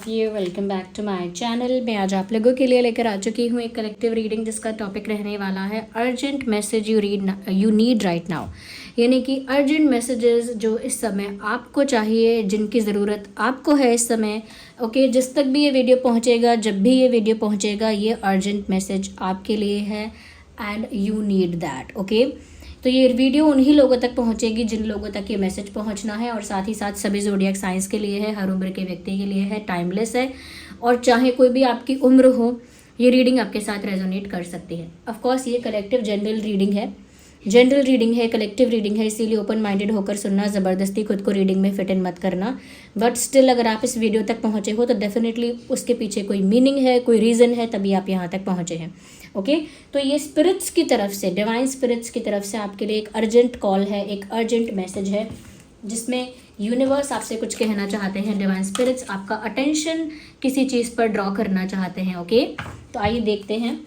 Of you, welcome back to my channel. मैं आज आप लोगों के लिए लेकर आ चुकी हूँ एक कलेक्टिव रीडिंग जिसका टॉपिक रहने वाला है urgent message you need right now. यानी कि अर्जेंट मैसेजेस जो इस समय आपको चाहिए, जिनकी ज़रूरत आपको है इस समय। ओके, जिस तक भी ये वीडियो पहुँचेगा, जब भी ये वीडियो पहुँचेगा, ये अर्जेंट मैसेज आपके लिए है and you need that. Okay, तो ये वीडियो उन्हीं लोगों तक पहुंचेगी जिन लोगों तक ये मैसेज पहुंचना है, और साथ ही साथ सभी ज़ोडिएक साइंस के लिए है, हर उम्र के व्यक्ति के लिए है, टाइमलेस है, और चाहे कोई भी आपकी उम्र हो, ये रीडिंग आपके साथ रेजोनेट कर सकती है। ऑफ कोर्स ये कलेक्टिव जनरल रीडिंग है, कलेक्टिव रीडिंग है, इसीलिए ओपन माइंडेड होकर सुनना, ज़बरदस्ती खुद को रीडिंग में फिट इन मत करना। बट स्टिल अगर आप इस वीडियो तक पहुँचे हो तो डेफिनेटली उसके पीछे कोई मीनिंग है, कोई रीज़न है, तभी आप यहाँ तक पहुँचे हैं। ओके, तो ये स्पिरिट्स की तरफ से, डिवाइन स्पिरिट्स की तरफ से आपके लिए एक अर्जेंट कॉल है, एक अर्जेंट मैसेज है, जिसमें यूनिवर्स आपसे कुछ कहना चाहते हैं। डिवाइन स्पिरिट्स आपका अटेंशन किसी चीज़ पर ड्रॉ करना चाहते हैं। ओके, तो आइए देखते हैं।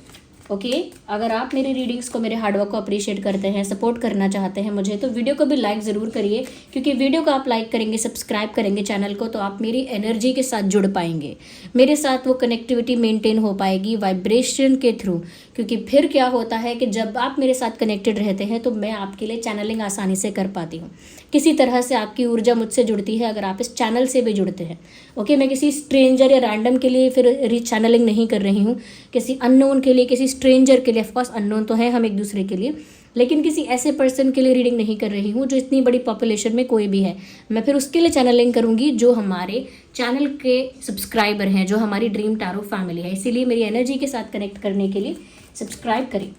ओके, अगर आप मेरी रीडिंग्स को, मेरे हार्डवर्क को अप्रिशिएट करते हैं, सपोर्ट करना चाहते हैं मुझे, तो वीडियो को भी लाइक ज़रूर करिए, क्योंकि वीडियो को आप लाइक करेंगे, सब्सक्राइब करेंगे चैनल को, तो आप मेरी एनर्जी के साथ जुड़ पाएंगे, मेरे साथ वो कनेक्टिविटी मेंटेन हो पाएगी वाइब्रेशन के थ्रू। क्योंकि फिर क्या होता है कि जब आप मेरे साथ कनेक्टेड रहते हैं तो मैं आपके लिए चैनलिंग आसानी से कर पाती हूँ। किसी तरह से आपकी ऊर्जा मुझसे जुड़ती है अगर आप इस चैनल से भी जुड़ते हैं। ओके, मैं किसी स्ट्रेंजर या रैंडम के लिए फिर चैनलिंग नहीं कर रही हूँ, किसी अननोन के लिए, किसी स्ट्रेंजर के लिए। ऑफकोर्स अननोन तो है हम एक दूसरे के लिए, लेकिन किसी ऐसे पर्सन के लिए रीडिंग नहीं कर रही हूँ जो इतनी बड़ी पॉपुलेशन में कोई भी है। मैं फिर उसके लिए चैनलिंग करूँगी जो हमारे चैनल के सब्सक्राइबर हैं, जो हमारी ड्रीम टैरो फैमिली है। इसीलिए मेरी एनर्जी के साथ कनेक्ट करने के लिए सब्सक्राइब करें।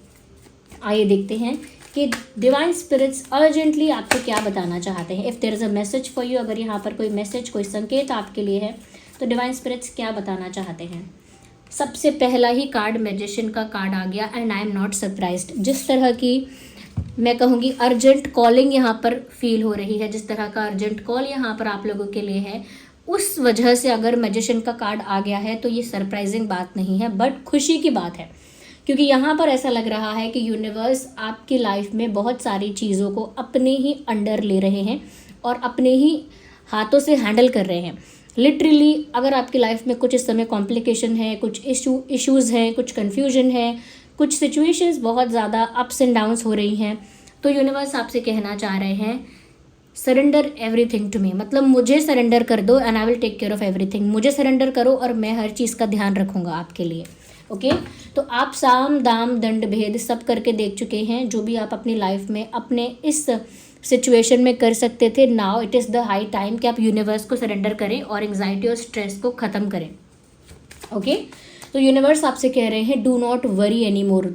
आइए देखते हैं कि डिवाइन स्पिरिट्स अर्जेंटली आपको क्या बताना चाहते हैं। If there is a message for you, अगर यहाँ पर कोई मैसेज, कोई संकेत आपके लिए है, तो डिवाइन स्पिरिट्स क्या बताना चाहते हैं। सबसे पहला ही कार्ड मैजिशियन का कार्ड आ गया, and I am not surprised. जिस तरह की मैं कहूँगी अर्जेंट कॉलिंग यहाँ पर फील हो रही है, जिस तरह का अर्जेंट कॉल यहाँ पर आप लोगों के लिए है, उस वजह से अगर मैजिशियन का कार्ड आ गया है तो ये सरप्राइजिंग बात नहीं है, बट खुशी की बात है। क्योंकि यहाँ पर ऐसा लग रहा है कि यूनिवर्स आपकी लाइफ में बहुत सारी चीज़ों को अपने ही अंडर ले रहे हैं और अपने ही हाथों से हैंडल कर रहे हैं। लिटरली अगर आपकी लाइफ में कुछ इस समय कॉम्प्लिकेशन है, कुछ इश्यूज़ हैं, कुछ कन्फ्यूजन है, कुछ सिचुएशंस बहुत ज़्यादा अप्स एंड डाउन्स हो रही हैं, तो यूनिवर्स आपसे कहना चाह रहे हैं सरेंडर एवरीथिंग टू मी। मतलब मुझे सरेंडर कर दो and I will take care of everything. मुझे सरेंडर करो और मैं हर चीज़ का ध्यान रखूँगा आपके लिए। ओके, तो आप साम दाम दंड भेद सब करके देख चुके हैं, जो भी आप अपनी लाइफ में अपने इस सिचुएशन में कर सकते थे। Now it is the high time कि आप यूनिवर्स को सरेंडर करें और एंग्जाइटी और स्ट्रेस को ख़त्म करें। ओके, तो यूनिवर्स आपसे कह रहे हैं do not worry any more.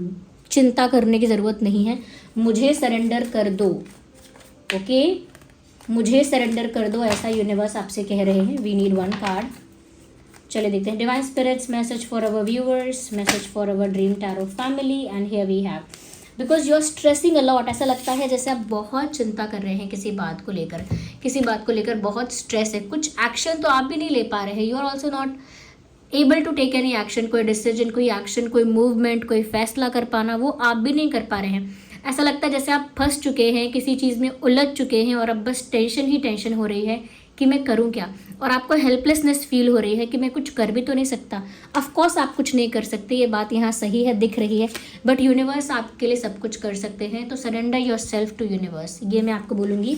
चिंता करने की ज़रूरत नहीं है, मुझे सरेंडर कर दो। ओके, मुझे सरेंडर कर दो, ऐसा यूनिवर्स आपसे कह रहे हैं। We need one card. चलिए देखते हैं divine spirits message for our viewers, message for our dream tarot family, and here we have because you are stressing a lot. ऐसा लगता है जैसे आप बहुत चिंता कर रहे हैं किसी बात को लेकर, बहुत स्ट्रेस है। कुछ एक्शन तो आप भी नहीं ले पा रहे हैं, you are also not able to take any action. कोई डिसीजन, कोई एक्शन, कोई मूवमेंट, कोई फैसला कर पाना, वो आप भी नहीं कर पा रहे हैं। ऐसा लगता है जैसे आप फंस चुके हैं, किसी चीज़ में उलझ चुके हैं और अब बस टेंशन ही टेंशन हो रही है कि मैं करूं क्या, और आपको हेल्पलेसनेस फील हो रही है कि मैं कुछ कर भी तो नहीं सकता। ऑफ कोर्स आप कुछ नहीं कर सकते, ये बात यहाँ सही है, दिख रही है, बट यूनिवर्स आपके लिए सब कुछ कर सकते हैं। तो surrender yourself to universe, ये मैं आपको बोलूँगी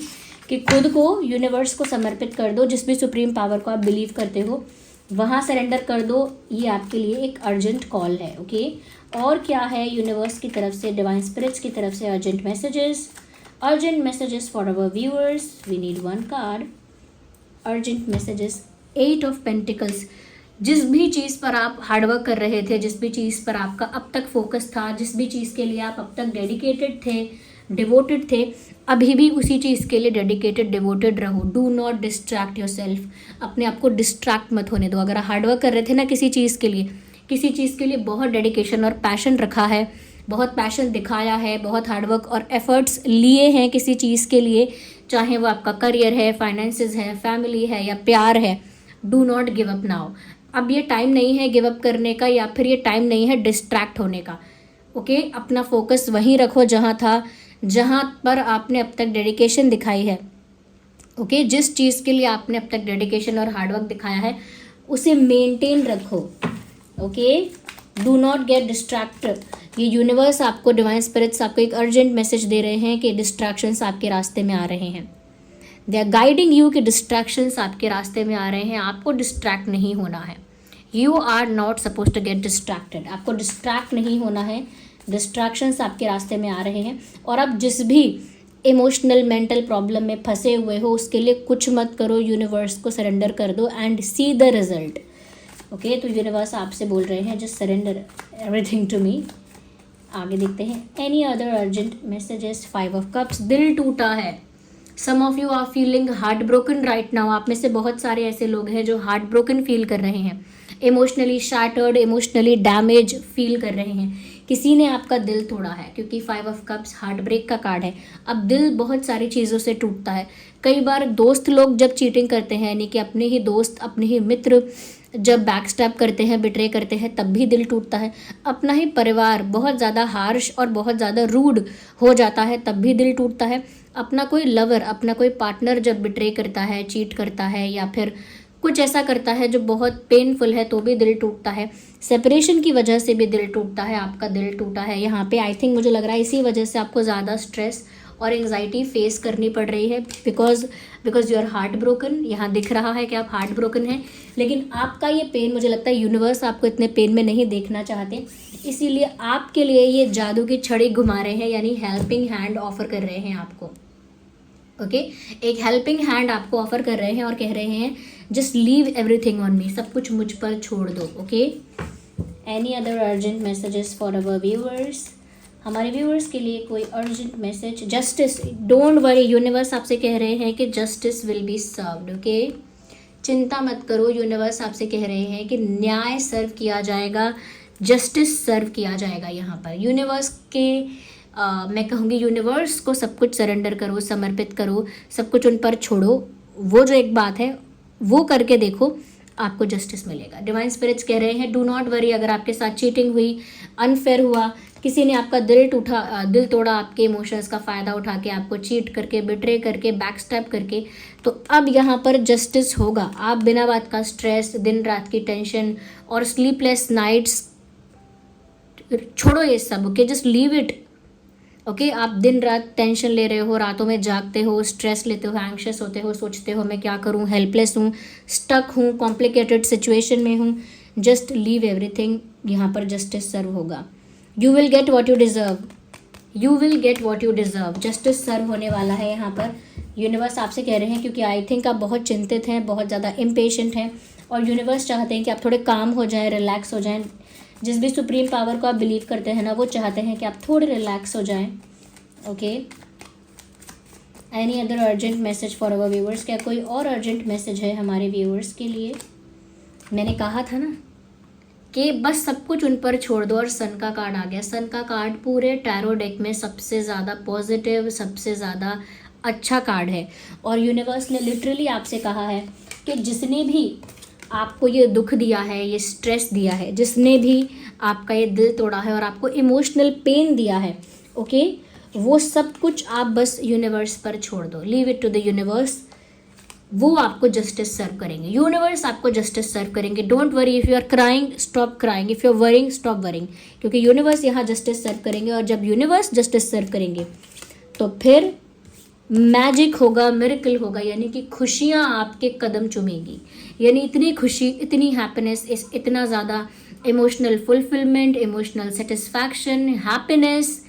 कि खुद को यूनिवर्स को समर्पित कर दो। जिस भी सुप्रीम पावर को आप बिलीव करते हो वहाँ सरेंडर कर दो। ये आपके लिए एक अर्जेंट कॉल है। ओके, और क्या है यूनिवर्स की तरफ से, डिवाइन स्पिरिट्स की तरफ से urgent messages for our viewers. We need one card. Urgent messages, 8 of pentacles. जिस भी चीज़ पर आप हार्डवर्क कर रहे थे, जिस भी चीज़ पर आपका अब तक फोकस था, जिस भी चीज़ के लिए आप अब तक डेडिकेटेड थे, डिवोटेड थे, अभी भी उसी चीज़ के लिए डेडिकेटेड, डिवोटेड रहो। Do not distract your self. अपने आप को डिस्ट्रैक्ट मत होने दो। अगर हार्डवर्क कर रहे थे ना किसी चीज़ के लिए बहुत डेडिकेशन और पैशन रखा है, बहुत पैशन दिखाया है, बहुत हार्डवर्क और एफर्ट्स लिए हैं किसी चीज़ के लिए, चाहे वो आपका करियर है, फाइनेंसेस है, फैमिली है या प्यार है, do not give up now. अब ये टाइम नहीं है गिव अप करने का, या फिर ये टाइम नहीं है डिस्ट्रैक्ट होने का। ओके, अपना फोकस वहीं रखो जहाँ था, जहाँ पर आपने अब तक डेडिकेशन दिखाई है। ओके, जिस चीज़ के लिए आपने अब तक डेडिकेशन और हार्डवर्क दिखाया है उसे मेंटेन रखो। Okay, do not get distracted. ये यूनिवर्स आपको, डिवाइन स्पिरिट्स आपको एक अर्जेंट मैसेज दे रहे हैं कि डिस्ट्रैक्शंस आपके रास्ते में आ रहे हैं। दे आर गाइडिंग यू कि डिस्ट्रैक्शंस आपके रास्ते में आ रहे हैं, आपको डिस्ट्रैक्ट नहीं होना है। You are not suppose to get distracted, आपको डिस्ट्रैक्ट नहीं होना है। डिस्ट्रैक्शंस आपके रास्ते में आ रहे हैं और आप जिस भी इमोशनल मेंटल प्रॉब्लम में फंसे हुए हो उसके लिए कुछ मत करो, यूनिवर्स को सरेंडर कर दो and see the result. Okay, तो यूनिवर्स आपसे बोल रहे हैं just surrender everything to me. आगे देखते हैं any other urgent messages. 5 of cups, दिल टूटा है। Some of you are feeling heart broken right now. आप में से बहुत सारे ऐसे लोग हैं जो हार्ट ब्रोकन फील कर रहे हैं, emotionally shattered, emotionally damage feel कर रहे हैं। किसी ने आपका दिल तोड़ा है, क्योंकि 5 ऑफ कप्स हार्ट ब्रेक का कार्ड है। अब दिल बहुत सारी चीज़ों से टूटता है। कई बार दोस्त लोग जब चीटिंग करते हैं, यानी कि अपने ही दोस्त, अपने ही मित्र जब बैक स्टैब करते हैं, बिट्रे करते हैं, तब भी दिल टूटता है। अपना ही परिवार बहुत ज़्यादा हार्श और बहुत ज़्यादा रूड हो जाता है, तब भी दिल टूटता है। अपना कोई लवर, अपना कोई पार्टनर जब बिट्रे करता है, चीट करता है या फिर कुछ ऐसा करता है जो बहुत पेनफुल है, तो भी दिल टूटता है। सेपरेशन की वजह से भी दिल टूटता है, आपका दिल टूटा है यहाँ पे। आई थिंक मुझे लग रहा है इसी वजह से आपको ज़्यादा स्ट्रेस और एंग्जाइटी फेस करनी पड़ रही है, because you are heart broken. यहाँ दिख रहा है कि आप हार्ट ब्रोकन हैं, लेकिन आपका ये पेन, मुझे लगता है यूनिवर्स आपको इतने पेन में नहीं देखना चाहते, इसीलिए आपके लिए ये जादू की छड़ी घुमा रहे हैं, यानी हेल्पिंग हैंड ऑफर कर रहे हैं आपको। ओके, एक हेल्पिंग हैंड आपको ऑफर कर रहे हैं और कह रहे हैं just leave everything on me, सब कुछ मुझ पर छोड़ दो। Okay, any other urgent messages for our viewers. हमारे व्यूअर्स के लिए कोई urgent message. Justice, don't worry, universe आपसे कह रहे हैं कि justice will be served. Okay, चिंता मत करो, यूनिवर्स आपसे कह रहे हैं कि न्याय सर्व किया जाएगा, जस्टिस सर्व किया जाएगा। यहाँ पर यूनिवर्स के मैं कहूँगी यूनिवर्स को सब कुछ सरेंडर करो, समर्पित करो, सब कुछ उन पर छोड़ो। वो जो एक बात है वो करके देखो, आपको जस्टिस मिलेगा। डिवाइन स्पिरिट्स कह रहे हैं डू नॉट वरी, अगर आपके साथ चीटिंग हुई, अनफेयर हुआ, किसी ने आपका दिल तोड़ा, आपके इमोशंस का फ़ायदा उठा के आपको चीट करके, बिट्रे करके, बैकस्टैब करके, तो अब यहाँ पर जस्टिस होगा। आप बिना बात का स्ट्रेस, दिन रात की टेंशन और स्लीपलेस नाइट्स छोड़ो, ये सब। Okay, just leave it. Okay, आप दिन रात टेंशन ले रहे हो, रातों में जागते हो, स्ट्रेस लेते हो, एंग्शियस होते हो, सोचते हो मैं क्या करूँ, हेल्पलेस हूँ, स्टक हूँ, कॉम्प्लिकेटेड सिचुएशन में हूँ, जस्ट लीव एवरीथिंग। यहाँ पर जस्टिस सर्व होगा। You will get what you deserve, you will get what you deserve. Justice serve होने वाला है यहाँ पर, यूनिवर्स आपसे कह रहे हैं, क्योंकि आई थिंक आप बहुत चिंतित हैं, बहुत ज़्यादा इम्पेशेंट हैं और यूनिवर्स चाहते हैं कि आप थोड़े काम हो जाएं, रिलैक्स हो जाएं। जिस भी सुप्रीम पावर को आप बिलीव करते हैं ना, वो चाहते हैं कि आप थोड़े रिलैक्स हो जाएं। Okay, any other urgent message for our viewers. क्या कोई और अर्जेंट मैसेज है हमारे व्यूअर्स के लिए? मैंने कहा था ना कि बस सब कुछ उन पर छोड़ दो, और सन का कार्ड आ गया। सन का कार्ड पूरे टैरो डेक में सबसे ज़्यादा पॉजिटिव, सबसे ज़्यादा अच्छा कार्ड है, और यूनिवर्स ने लिटरली आपसे कहा है कि जिसने भी आपको ये दुख दिया है, ये स्ट्रेस दिया है, जिसने भी आपका ये दिल तोड़ा है और आपको इमोशनल पेन दिया है, ओके, वो सब कुछ आप बस यूनिवर्स पर छोड़ दो, leave it to the universe. वो आपको जस्टिस सर्व करेंगे, यूनिवर्स आपको जस्टिस सर्व करेंगे। Don't worry, if you are crying stop crying, if you are worrying stop worrying, क्योंकि यूनिवर्स यहाँ जस्टिस सर्व करेंगे, और जब यूनिवर्स जस्टिस सर्व करेंगे तो फिर मैजिक होगा, मिरेकल होगा, यानी कि खुशियाँ आपके कदम चूमेंगी, यानी इतनी खुशी, इतनी हैप्पीनेस, इतना ज़्यादा emotional fulfilment, emotional satisfaction, happiness,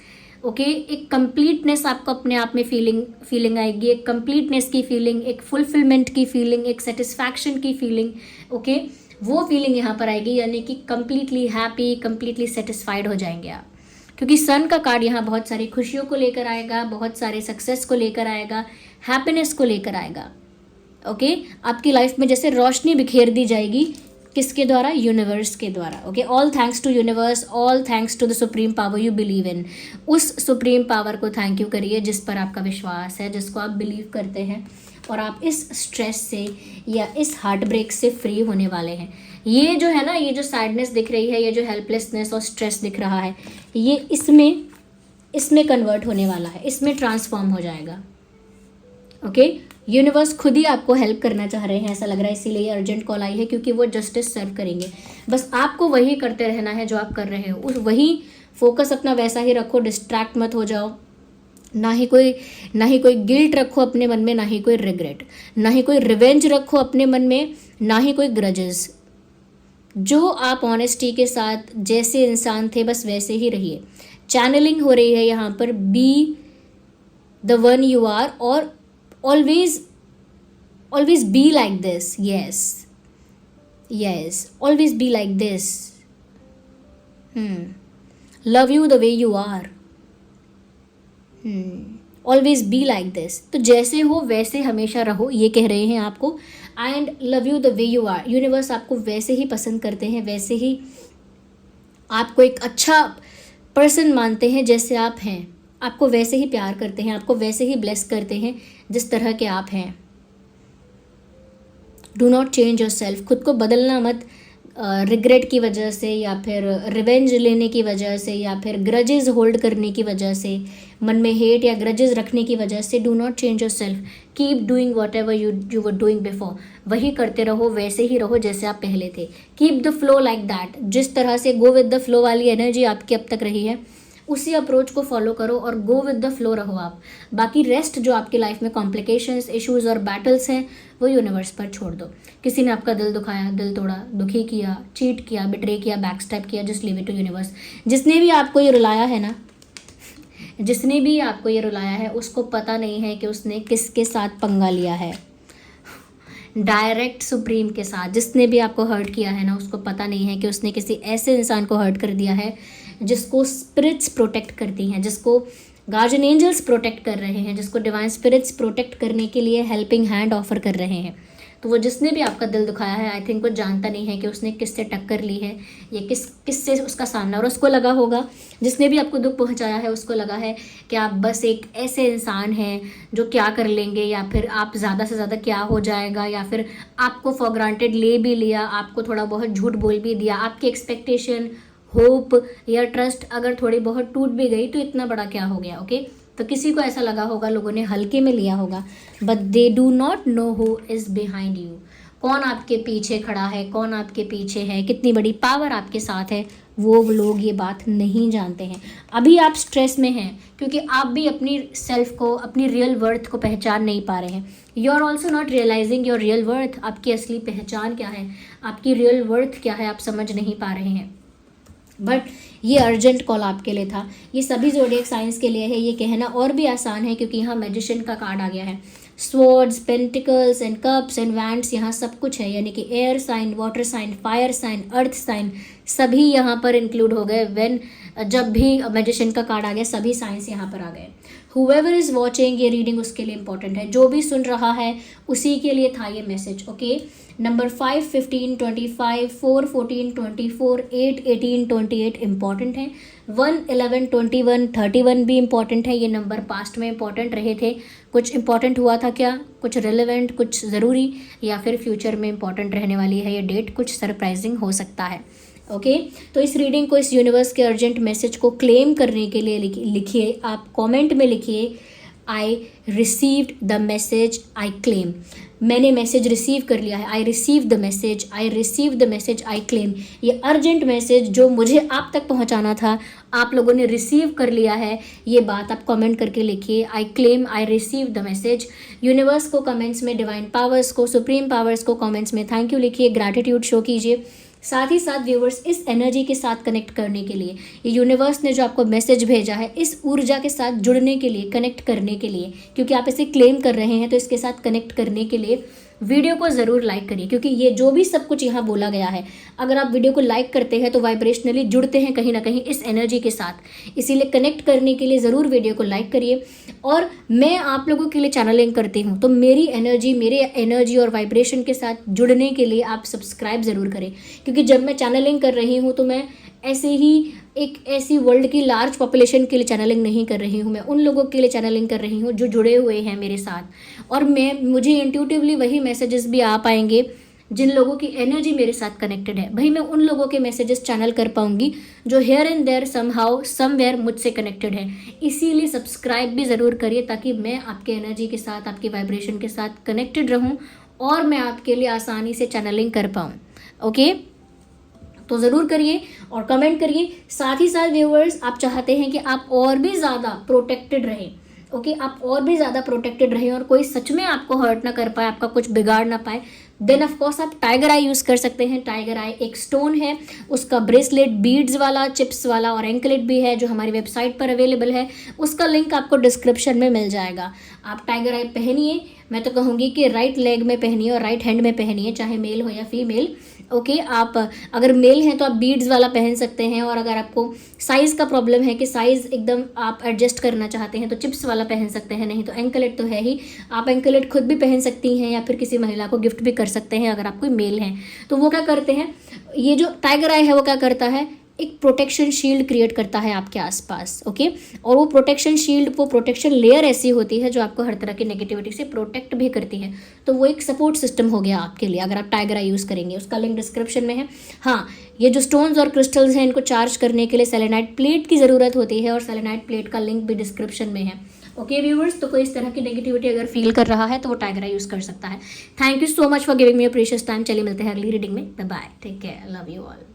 okay, एक कंप्लीटनेस आपको अपने आप में फीलिंग आएगी, एक कंप्लीटनेस की फीलिंग, एक फुलफिलमेंट की फीलिंग, एक सेटिस्फैक्शन की फीलिंग, ओके, वो फीलिंग यहाँ पर आएगी, यानी कि कंप्लीटली हैप्पी, कंप्लीटली सेटिस्फाइड हो जाएंगे आप, क्योंकि सन का कार्ड यहाँ बहुत सारी खुशियों को लेकर आएगा, बहुत सारे सक्सेस को लेकर आएगा, हैप्पीनेस को लेकर आएगा। ओके, आपकी लाइफ में जैसे रोशनी बिखेर दी जाएगी, किसके द्वारा? यूनिवर्स के द्वारा। Okay, all thanks to universe, all thanks to the supreme power you believe in. उस सुप्रीम पावर को थैंक यू करिए जिस पर आपका विश्वास है, जिसको आप बिलीव करते हैं, और आप इस स्ट्रेस से या इस हार्ट ब्रेक से फ्री होने वाले हैं। ये जो है ना, ये जो सैडनेस दिख रही है, ये जो हेल्पलेसनेस और स्ट्रेस दिख रहा है, ये इसमें कन्वर्ट होने वाला है, इसमें ट्रांसफॉर्म हो जाएगा। ओके, यूनिवर्स खुद ही आपको हेल्प करना चाह रहे हैं ऐसा लग रहा है, इसीलिए ये अर्जेंट कॉल आई है, क्योंकि वो जस्टिस सर्व करेंगे। बस आपको वही करते रहना है जो आप कर रहे हो, उस वही फोकस अपना वैसा ही रखो, डिस्ट्रैक्ट मत हो जाओ। ना ही कोई गिल्ट रखो अपने मन में, ना ही कोई रिग्रेट, ना ही कोई रिवेंज रखो अपने मन में, ना ही कोई ग्रजेस। जो आप ऑनेस्टी के साथ जैसे इंसान थे बस वैसे ही रहिए। चैनलिंग हो रही है यहाँ पर, be the one you are, और always be like this. Yes, always be like this. Love you the way you are. Always be like this. तो जैसे हो वैसे हमेशा रहो, ये कह रहे हैं आपको। And love you the way you are, universe आपको वैसे ही पसंद करते हैं, वैसे ही आपको एक अच्छा पर्सन मानते हैं जैसे आप हैं, आपको वैसे ही प्यार करते हैं, आपको वैसे ही ब्लेस करते हैं जिस तरह के आप हैं। Do not change your self, खुद को बदलना मत रिग्रेट की वजह से, या फिर रिवेंज लेने की वजह से, या फिर ग्रजेस होल्ड करने की वजह से, मन में हेट या ग्रजेस रखने की वजह से। Do not change your self, keep doing what ever you were doing before, वही करते रहो, वैसे ही रहो जैसे आप पहले थे। Keep the flow like that, जिस तरह से गो विद द फ्लो वाली एनर्जी आपकी अब तक रही है उसी अप्रोच को फॉलो करो और गो विद द फ्लो रहो आप। बाकी रेस्ट जो आपकी लाइफ में कॉम्प्लिकेशंस, इश्यूज और बैटल्स हैं वो यूनिवर्स पर छोड़ दो। किसी ने आपका दिल दुखाया, दिल तोड़ा, दुखी किया, चीट किया, बिट्रे किया, बैकस्टैप किया, just leave it to universe. जिसने भी आपको ये रुलाया है ना, जिसने भी आपको ये रुलाया है, उसको पता नहीं है कि उसने किसके साथ पंगा लिया है। डायरेक्ट सुप्रीम के साथ। जिसने भी आपको हर्ट किया है ना, उसको पता नहीं है कि उसने किसी ऐसे इंसान को हर्ट कर दिया है जिसको स्पिरिट्स प्रोटेक्ट करती हैं, जिसको गार्जियन एंजल्स प्रोटेक्ट कर रहे हैं, जिसको डिवाइन स्पिरिट्स प्रोटेक्ट करने के लिए हेल्पिंग हैंड ऑफर कर रहे हैं। तो वो जिसने भी आपका दिल दुखाया है, आई थिंक वो जानता नहीं है कि उसने किससे टक्कर ली है या किससे उसका सामना, और उसको लगा होगा, जिसने भी आपको दुख पहुंचाया है उसको लगा है कि आप बस एक ऐसे इंसान हैं जो क्या कर लेंगे, या फिर आप ज़्यादा से ज़्यादा क्या हो जाएगा, या फिर आपको फॉर ग्रांटेड ले भी लिया, आपको थोड़ा बहुत झूठ बोल भी दिया, आपकी एक्सपेक्टेशन, होप या ट्रस्ट अगर थोड़ी बहुत टूट भी गई तो इतना बड़ा क्या हो गया। ओके, तो किसी को ऐसा लगा होगा, लोगों ने हल्के में लिया होगा, but they do not know who is behind you. कौन आपके पीछे खड़ा है, कौन आपके पीछे है, कितनी बड़ी पावर आपके साथ है, वो लोग ये बात नहीं जानते हैं। अभी आप स्ट्रेस में हैं क्योंकि आप भी अपनी सेल्फ को, अपनी रियल वर्थ को पहचान नहीं पा रहे हैं। You are also not realising your real worth. आपकी असली पहचान क्या है, आपकी रियल वर्थ क्या है, आप समझ नहीं पा रहे हैं। बट ये अर्जेंट कॉल आपके लिए था, ये सभी ज़ोडिएक साइंस के लिए है। ये कहना और भी आसान है क्योंकि यहाँ मैजिशियन का कार्ड आ गया है। Swords, pentacles and cups and wands, यहाँ सब कुछ है, यानी कि air sign, water sign, fire sign, earth sign सभी यहाँ पर इंक्लूड हो गए। जब भी मैजिशियन का कार्ड आ गया सभी साइंस यहाँ पर आ गए। हुएवर इज़ वॉचिंग, ये रीडिंग उसके लिए इंपॉर्टेंट है, जो भी सुन रहा है उसी के लिए था ये मैसेज। ओके, नंबर 5, 15, 25, 4, 14, 24, 8, 18, 28 इंपॉर्टेंट है। 1, 11, 21, 31 भी इंपॉर्टेंट है। ये नंबर पास्ट में इंपॉर्टेंट रहे थे। कुछ इंपॉर्टेंट हुआ था क्या, कुछ रिलेवेंट, कुछ ज़रूरी, या फिर फ्यूचर में इंपॉर्टेंट रहने वाली है ये डेट, कुछ सरप्राइजिंग हो सकता है। ओके, तो इस रीडिंग को, इस यूनिवर्स के अर्जेंट मैसेज को क्लेम करने के लिए लिखिए, आप कमेंट में लिखिए, I received the message, I claim. मैंने मैसेज रिसीव कर लिया है, I receive the message, I receive the message, I claim. ये अर्जेंट मैसेज जो मुझे आप तक पहुंचाना था, आप लोगों ने रिसीव कर लिया है, ये बात आप कमेंट करके लिखिए, I claim, I receive the message. Universe को कमेंट्स में, डिवाइन पावर्स को, सुप्रीम पावर्स को कमेंट्स में थैंक यू लिखिए, ग्रैटिट्यूड शो कीजिए। साथ ही साथ व्यूवर्स, इस एनर्जी के साथ कनेक्ट करने के लिए, ये यूनिवर्स ने जो आपको मैसेज भेजा है, इस ऊर्जा के साथ जुड़ने के लिए, कनेक्ट करने के लिए, क्योंकि आप इसे क्लेम कर रहे हैं तो इसके साथ कनेक्ट करने के लिए वीडियो को ज़रूर लाइक करिए, क्योंकि ये जो भी सब कुछ यहाँ बोला गया है, अगर आप वीडियो को लाइक करते हैं तो वाइब्रेशनली जुड़ते हैं कहीं ना कहीं इस एनर्जी के साथ। इसीलिए कनेक्ट करने के लिए ज़रूर वीडियो को लाइक करिए। और मैं आप लोगों के लिए चैनलिंग करती हूँ, तो मेरी एनर्जी, मेरे एनर्जी और वाइब्रेशन के साथ जुड़ने के लिए आप सब्सक्राइब ज़रूर करें, क्योंकि जब मैं चैनलिंग कर रही हूँ तो मैं ऐसे ही एक ऐसी वर्ल्ड की लार्ज पॉपुलेशन के लिए चैनलिंग नहीं कर रही हूँ, मैं उन लोगों के लिए चैनलिंग कर रही हूँ जो जुड़े हुए हैं मेरे साथ। और मुझे इंट्यूटिवली वही मैसेजेस भी आ पाएंगे जिन लोगों की एनर्जी मेरे साथ कनेक्टेड है, भाई मैं उन लोगों के मैसेजेस चैनल कर पाऊंगी जो here and there somehow somewhere मुझसे कनेक्टेड है। इसीलिए सब्सक्राइब भी ज़रूर करिए ताकि मैं आपके एनर्जी के साथ, आपकी वाइब्रेशन के साथ कनेक्टेड रहूं और मैं आपके लिए आसानी से चैनलिंग कर पाऊँ। ओके, तो ज़रूर करिए और कमेंट करिए। साथ ही साथ व्यूअर्स, आप चाहते हैं कि आप और भी ज़्यादा प्रोटेक्टेड रहें, ओके, आप और भी ज़्यादा प्रोटेक्टेड रहें और कोई सच में आपको हर्ट ना कर पाए, आपका कुछ बिगाड़ ना पाए, देन ऑफ कोर्स आप टाइगर आई यूज़ कर सकते हैं। टाइगर आई एक स्टोन है, उसका ब्रेसलेट बीड्स वाला, चिप्स वाला और एंकलेट भी है जो हमारी वेबसाइट पर अवेलेबल है। उसका लिंक आपको डिस्क्रिप्शन में मिल जाएगा। आप टाइगर आई पहनिए, मैं तो कहूँगी कि राइट लेग में पहनिए और राइट हैंड में पहनिए, चाहे मेल हो या फीमेल। ओके, आप अगर मेल हैं तो आप बीड्स वाला पहन सकते हैं, और अगर आपको साइज़ का प्रॉब्लम है कि साइज़ एकदम आप एडजस्ट करना चाहते हैं तो चिप्स वाला पहन सकते हैं, नहीं तो एंकलेट तो है ही। आप एंकलेट खुद भी पहन सकती हैं या फिर किसी महिला को गिफ्ट भी कर सकते हैं अगर आप कोई मेल हैं। तो वो क्या करते हैं, ये जो टाइगर आई है वो क्या करता है, एक प्रोटेक्शन शील्ड क्रिएट करता है आपके आसपास। ओके, और वो प्रोटेक्शन शील्ड, वो प्रोटेक्शन लेयर ऐसी होती है जो आपको हर तरह की नेगेटिविटी से प्रोटेक्ट भी करती है। तो वो एक सपोर्ट सिस्टम हो गया आपके लिए अगर आप टाइगर आई यूज़ करेंगे। उसका लिंक डिस्क्रिप्शन में है। हाँ, ये जो स्टोन्स और क्रिस्टल्स हैं इनको चार्ज करने के लिए सेलेनाइट प्लेट की ज़रूरत होती है और सेलेनाइट प्लेट का लिंक भी डिस्क्रिप्शन में है। ओके व्यूवर्स, तो कोई इस तरह की नेगेटिविटी अगर फील कर रहा है तो वो टाइगर आई यूज़ कर सकता है। Thank you so much for giving me your precious time. चलिए मिलते हैं अगली रीडिंग में। Bye bye, take care, love you all.